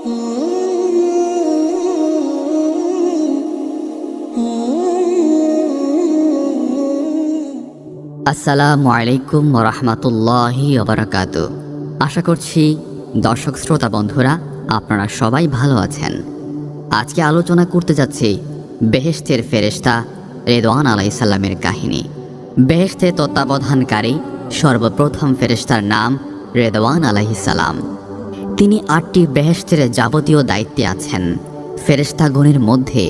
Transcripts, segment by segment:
আসসালামু আলাইকুম ওয়া রাহমাতুল্লাহি ওয়া বারাকাতুহু। আশা করছি দর্শক শ্রোতা বন্ধুরা আপনারা সবাই ভালো আছেন। আজকে আলোচনা করতে যাচ্ছি বেহেশতের ফেরেশতা রেদওয়ান আলাইহিস সালামের কাহিনী। বেহেশতে তত্ত্বাবধানকারী সর্বপ্রথম ফেরেশতার নাম রেদওয়ান আলাইহিস সালাম। তিনি 8টি বেহেশতের যাবতীয় দায়িত্বে আছেন। ফেরেশতাগণের মধ্যে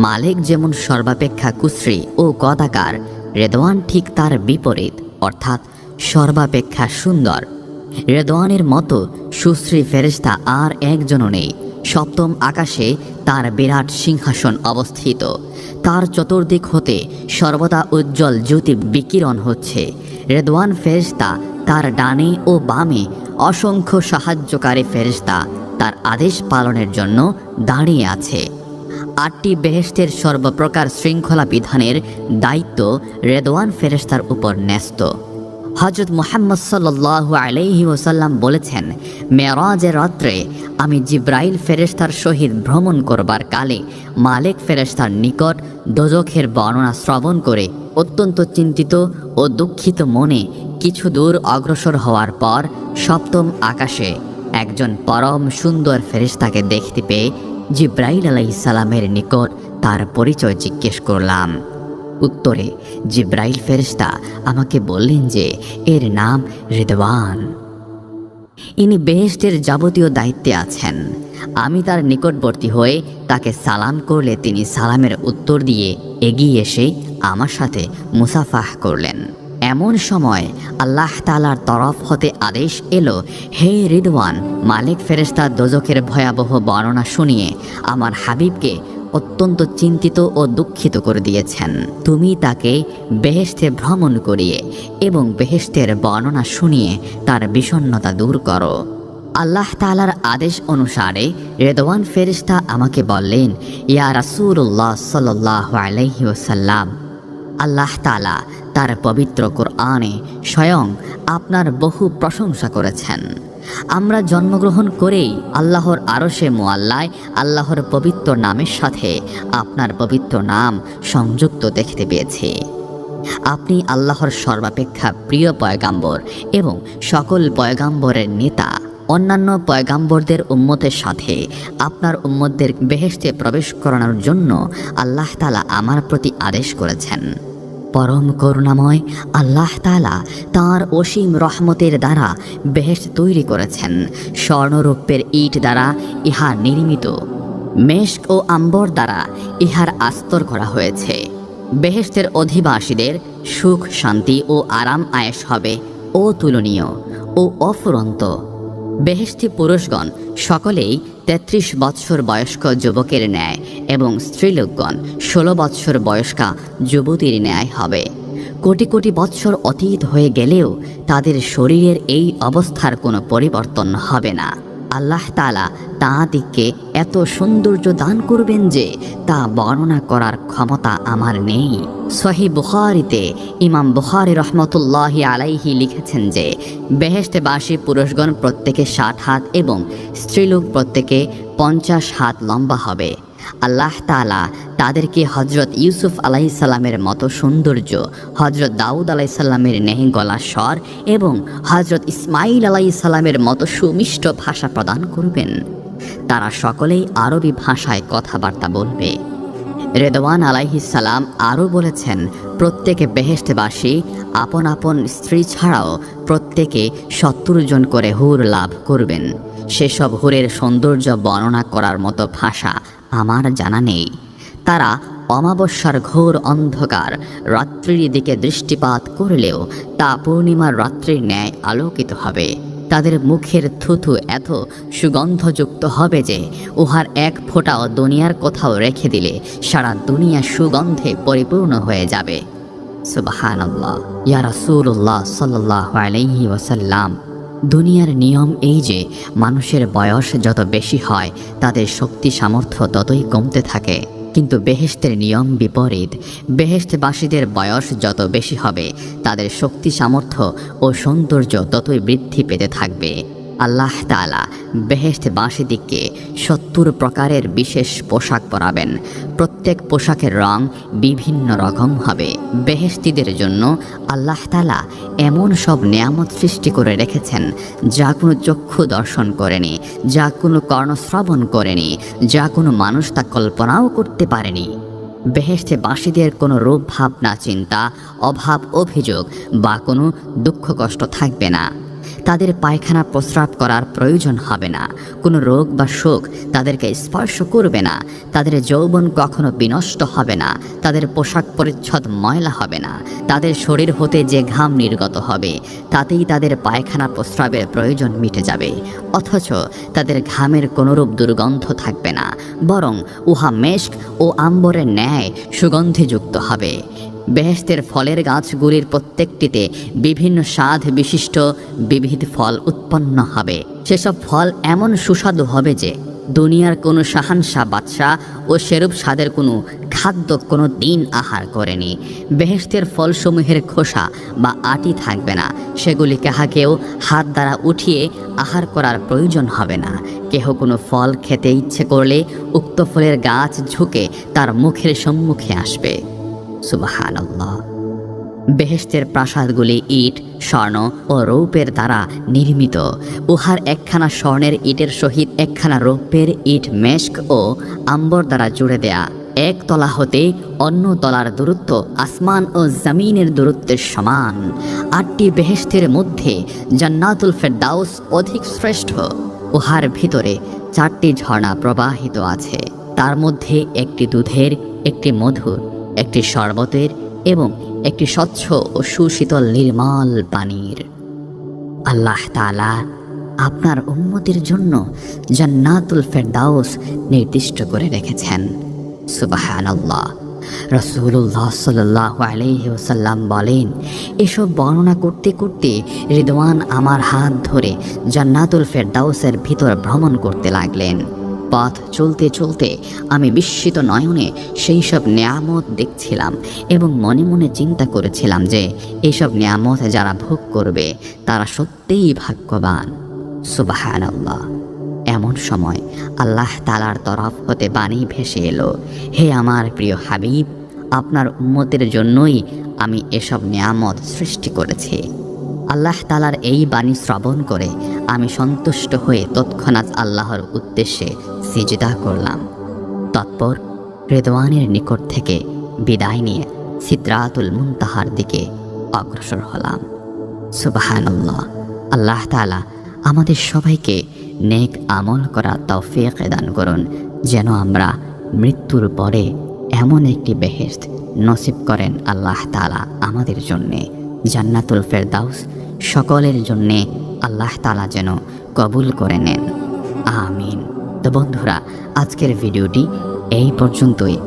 মালিক যেমন সর্বাপেক্ষা কুশ্রী ও গদাকার, রেদওয়ান ঠিক তার বিপরীত, অর্থাৎ সর্বাপেক্ষা সুন্দর। রেদওয়ানের মতো সুশ্রী ফেরেশতা আর একজনও নেই। সপ্তম আকাশে তার বিরাট সিংহাসন অবস্থিত। তার চতুর্দিক হতে সর্বদা উজ্জ্বল জ্যোতি বিকিরণ হচ্ছে। রেদওয়ান ফেরেশতা তার ডানে ও বামে অসংখ্য সাহায্যকারী ফেরেশতা তার আদেশ পালনের জন্য দাঁড়িয়ে আছে। 8টি বেহেশতের সর্বপ্রকার শৃঙ্খলা বিধানের দায়িত্ব রেদওয়ান ফেরেশতার উপর ন্যস্ত। হযরত মুহাম্মদ সাল্লাল্লাহু আলাইহি ওয়াসাল্লাম বলেছেন, মেরাজের রাত্রে আমি জিব্রাইল ফেরেশতার সহিত ভ্রমণ করবার কালে মালিক ফেরেশতার নিকট দোজখের বর্ণনা শ্রবণ করে অত্যন্ত চিন্তিত ও দুঃখিত মনে কিছু দূর অগ্রসর হওয়ার পর সপ্তম আকাশে একজন পরম সুন্দর ফেরেশতাকে দেখতে পেয়ে জিব্রাইল আলাইহিস সালামের নিকট তার পরিচয় জিজ্ঞেস করলাম। উত্তরে জিব্রাইল ফেরেশতা আমাকে বললেন যে এর নাম রেদওয়ান। ইনি বেহেশতের যাবতীয় দায়িত্বে আছেন। আমি তার নিকটবর্তী হয়ে তাকে সালাম করলে তিনি সালামের উত্তর দিয়ে এগিয়ে এসে আমার সাথে মুসাফাহ করলেন। এমন সময় আল্লাহ তাআলার তরফ হতে আদেশ এলো, হে রিদওয়ান, মালিক ফেরেশতা দোজখের ভয়াবহ বর্ণনা শুনিয়ে আমার হাবিবকে অত্যন্ত চিন্তিত ও দুঃখিত করে দিয়েছেন। তুমি তাকে বেহেশতে ভ্রমণ করিয়ে এবং বেহেশতের বর্ণনা শুনিয়ে তার বিষণ্ণতা দূর করো। আল্লাহ তাআলার আদেশ অনুসারে রেদওয়ান ফেরেশতা আমাকে বললেন, ইয়া রাসূলুল্লাহ সাল্লাল্লাহু আলাইহি ওয়াসাল্লাম, আল্লাহ তাআলা তার পবিত্র কোরআনে স্বয়ং আপনার বহু প্রশংসা করেছেন। আমরা জন্মগ্রহণ করেই আল্লাহর আরশে মুআল্লায় আল্লাহর পবিত্র নামের সাথে আপনার পবিত্র নাম সংযুক্ত দেখতে পেয়েছি। আপনি আল্লাহর সর্বাপেক্ষা প্রিয় পয়গাম্বর এবং সকল পয়গাম্বরের নেতা। অন্যান্য পয়গাম্বরদের উম্মতের সাথে আপনার উম্মতদের বেহেশতে প্রবেশ করানোর জন্য আল্লাহ তাআলা আমার প্রতি আদেশ করেছেন। পরম করুণাময় আল্লাহ তাআলা তাঁর অসীম রহমতের দ্বারা বেহেশত তৈরি করেছেন। স্বর্ণরৌপ্যের ইট দ্বারা ইহা নির্মিত, মেশক ও আম্বর দ্বারা ইহার আস্তর করা হয়েছে। বেহেশতের অধিবাসীদের সুখ, শান্তি ও আরাম আয়েশ হবে অতুলনীয় ও অফুরন্ত। বেহেশতি পুরুষগণ সকলেই 33 বৎসর বয়স্ক যুবকের ন্যায় এবং স্ত্রীলোকগণ 16 বৎসর বয়স্কা যুবতীর ন্যায় হবে। কোটি কোটি বৎসর অতীত হয়ে গেলেও তাদের শরীরের এই অবস্থার কোনো পরিবর্তন হবে না। আল্লাহ তাআলা তাঁদিগকে এত সৌন্দর্য দান করবেন যে তা বর্ণনা করার ক্ষমতা আমার নেই। সহিহ বুখারীতে ইমাম বুখারী রহমতুল্লাহি আলাইহি লিখেছেন যে বেহেশতবাসী পুরুষগণ প্রত্যেকে 60 হাত এবং স্ত্রীলোক প্রত্যেকে 50 হাত লম্বা হবে। আল্লাহ তাআলা তাদেরকে হযরত ইউসুফ আলাইহিস সালামের মতো সৌন্দর্য, হযরত দাউদ আলাইহিস সালামের নেহে গলার স্বর এবং হযরত ইসমাইল আলাইহিস সালামের মতো সুমিষ্ট ভাষা প্রদান করবেন। তারা সকলেই আরবি ভাষায় কথাবার্তা বলবে। রেদওয়ান আলাইহিস সালাম আরও বলেছেন, প্রত্যেকে বেহেশতবাসী আপন আপন স্ত্রী ছাড়াও প্রত্যেকে 70 জন করে হুর লাভ করবেন। সেসব হুরের সৌন্দর্য বর্ণনা করার মতো ভাষা আমার জানা নেই। তারা অমাবস্যার ঘোর অন্ধকার রাত্রির দিকে দৃষ্টিপাত করলেও তা পূর্ণিমার রাত্রির ন্যায় আলোকিত হবে। তাদের মুখের থুথু এত সুগন্ধযুক্ত হবে যে উহার এক ফোঁটাও দুনিয়ার কোথাও রেখে দিলে সারা দুনিয়া সুগন্ধে পরিপূর্ণ হয়ে যাবে। সুবহানাল্লাহ। ইয়া রাসূলুল্লাহ সাল্লাল্লাহু আলাইহি ওয়াসাল্লাম, দুনিয়ার নিয়ম এই যে মানুষের বয়স যত বেশি হয় তাদের শক্তি সামর্থ্য ততই কমতে থাকে, কিন্তু বেহেশতের নিয়ম বিপরীত। বেহেশতবাসীদের বয়স যত বেশি হবে তাদের শক্তি সামর্থ্য ও সৌন্দর্য ততই বৃদ্ধি পেতে থাকবে। আল্লাহ তাআলা বেহেশতবাসীদেরকে 70 প্রকারের বিশেষ পোশাক পরাবেন। প্রত্যেক পোশাকের রং বিভিন্ন রকম হবে। বেহেশতীদের জন্য আল্লাহ তাআলা এমন সব নেয়ামত সৃষ্টি করে রেখেছেন যা কোনো চক্ষু দর্শন করেনি, যা কোনো কর্ণশ্রবণ করেনি, যা কোনো মানুষ তা কল্পনাও করতে পারেনি। বেহেশতবাসীদের কোনো রূপ ভাবনা চিন্তা, অভাব অভিযোগ বা কোনো দুঃখ কষ্ট থাকবে না। তাদের পায়খানা প্রস্রাব করার প্রয়োজন হবে না। কোনো রোগ বা শোক তাদেরকে স্পর্শ করবে না। তাদের যৌবন কখনো বিনষ্ট হবে না। তাদের পোশাক পরিচ্ছদ ময়লা হবে না। তাদের শরীর হতে যে ঘাম নির্গত হবে তাতেই তাদের পায়খানা প্রস্রাবের প্রয়োজন মিটে যাবে। অথচ তাদের ঘামের কোনোরূপ দুর্গন্ধ থাকবে না, বরং উহা মেশক ও আম্বরের ন্যায় সুগন্ধিযুক্ত হবে। বেহেশতের ফলের গাছগুলির প্রত্যেকটিতে বিভিন্ন স্বাদ বিশিষ্ট বিবিধ ফল উৎপন্ন হবে। সেসব ফল এমন সুস্বাদু হবে যে দুনিয়ার কোনো শাহানশাহ বাদশাহ ও সেরূপ স্বাদের কোনো খাদ্য কোনো দিন আহার করেনি। বেহেশতের ফলসমূহের খোসা বা আটি থাকবে না। সেগুলি কাহাকেও হাত দ্বারা উঠিয়ে আহার করার প্রয়োজন হবে না। কেহ কোনো ফল খেতে ইচ্ছে করলে উক্ত ফলের গাছ ঝুঁকে তার মুখের সম্মুখে আসবে। সুবহানাল্লাহ। বেহেশতের প্রাসাদগুলি ইট, স্বর্ণ ও রৌপের দ্বারা নির্মিত। উহার একখানা স্বর্ণের ইটের সহিত একখানা রৌপ্যের ইট মেশক ও আম্বর দ্বারা জুড়ে দেয়া। এক তলা হতে অন্য তলার দূরত্ব আসমান ও জমিনের দূরত্বের সমান। 8টি বেহেশতের মধ্যে জান্নাতুল ফেরদাউস অধিক শ্রেষ্ঠ। উহার ভিতরে 4টি ঝর্ণা প্রবাহিত আছে। তার মধ্যে একটি দুধের, একটি মধুর, একটি শরবতের এবং একটি স্বচ্ছ ও সুশীতল নির্মল পানির। আল্লাহ তাআলা আপনার উম্মতের জন্য জান্নাতুল ফেরদাউস নির্দিষ্ট করে রেখেছেন। সুবহানাল্লাহ। রাসূলুল্লাহ সাল্লাল্লাহু আলাইহি ওয়াসাল্লাম বলেন, এসব বর্ণনা করতে করতে রিদওয়ান আমার হাত ধরে জান্নাতুল ফেরদাউসের ভিতর ভ্রমণ করতে লাগলেন। পথ চলতে চলতে আমি বিস্মিত নয়নে সেই সব নেয়ামত দেখছিলাম এবং মনে মনে চিন্তা করেছিলাম যে এইসব নেয়ামত যারা ভোগ করবে তারা সত্যিই ভাগ্যবান। সুবহানাল্লাহ। এমন সময় আল্লাহ তাআলার তরফ হতে বাণী ভেসে এলো, হে আমার প্রিয় হাবিব, আপনার উম্মতের জন্যই আমি এসব নেয়ামত সৃষ্টি করেছি। আল্লাহ তাআলার এই বাণী শ্রবণ করে আমি সন্তুষ্ট হয়ে তৎক্ষণাৎ আল্লাহর উদ্দেশ্যে সিজদা করলাম। তৎপর রিদওয়ানের নিকট থেকে বিদায় নিয়ে সিদরাতুল মুনতাহার দিকে অগ্রসর হলাম। সুবহানাল্লাহ। আল্লাহ তাআলা আমাদের সবাইকে নেক আমল করার তৌফিক দান করুন, যেন আমরা মৃত্যুর পরে এমন একটি বেহেশত নসিব করেন আল্লাহ তাআলা আমাদের জন্যে। জান্নাতুল ফেরদাউস সকলের জন্যে আল্লাহ তাআলা যেন কবুল করে নেন, আমিন। তো বন্ধুরা, আজকের ভিডিওটি এই পর্যন্তই।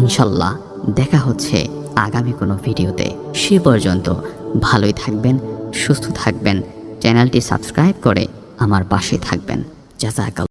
ইনশাল্লাহ দেখা হচ্ছে আগামী কোনো ভিডিওতে। সে পর্যন্ত ভালোই থাকবেন, সুস্থ থাকবেন, চ্যানেলটি সাবস্ক্রাইব করে আমার পাশে থাকবেন। জাযাকাল্লাহ।